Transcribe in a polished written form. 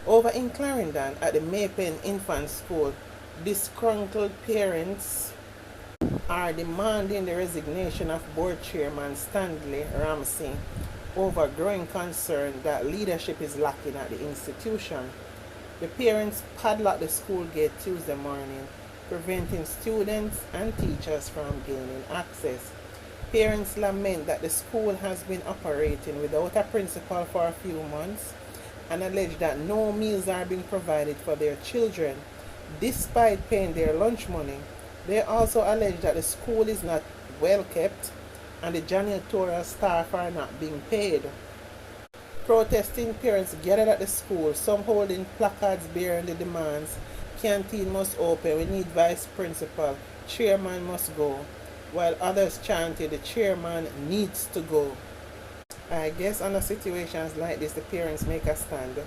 Over in Clarendon at the Maypen Infant School, disgruntled parents are demanding the resignation of board chairman Stanley Ramsey over growing concern that leadership is lacking at the institution. The parents padlocked the school gate Tuesday morning, preventing students and teachers from gaining access. Parents lament that the school has been operating without a principal for a few months and allege that no meals are being provided for their children, despite paying their lunch money. They also allege that the school is not well kept and the janitorial staff are not being paid. Protesting parents gathered at the school, some holding placards bearing the demands: canteen must open, we need vice principal, chairman must go, while others chanted the chairman needs to go. I guess under situations like this the parents make a stand.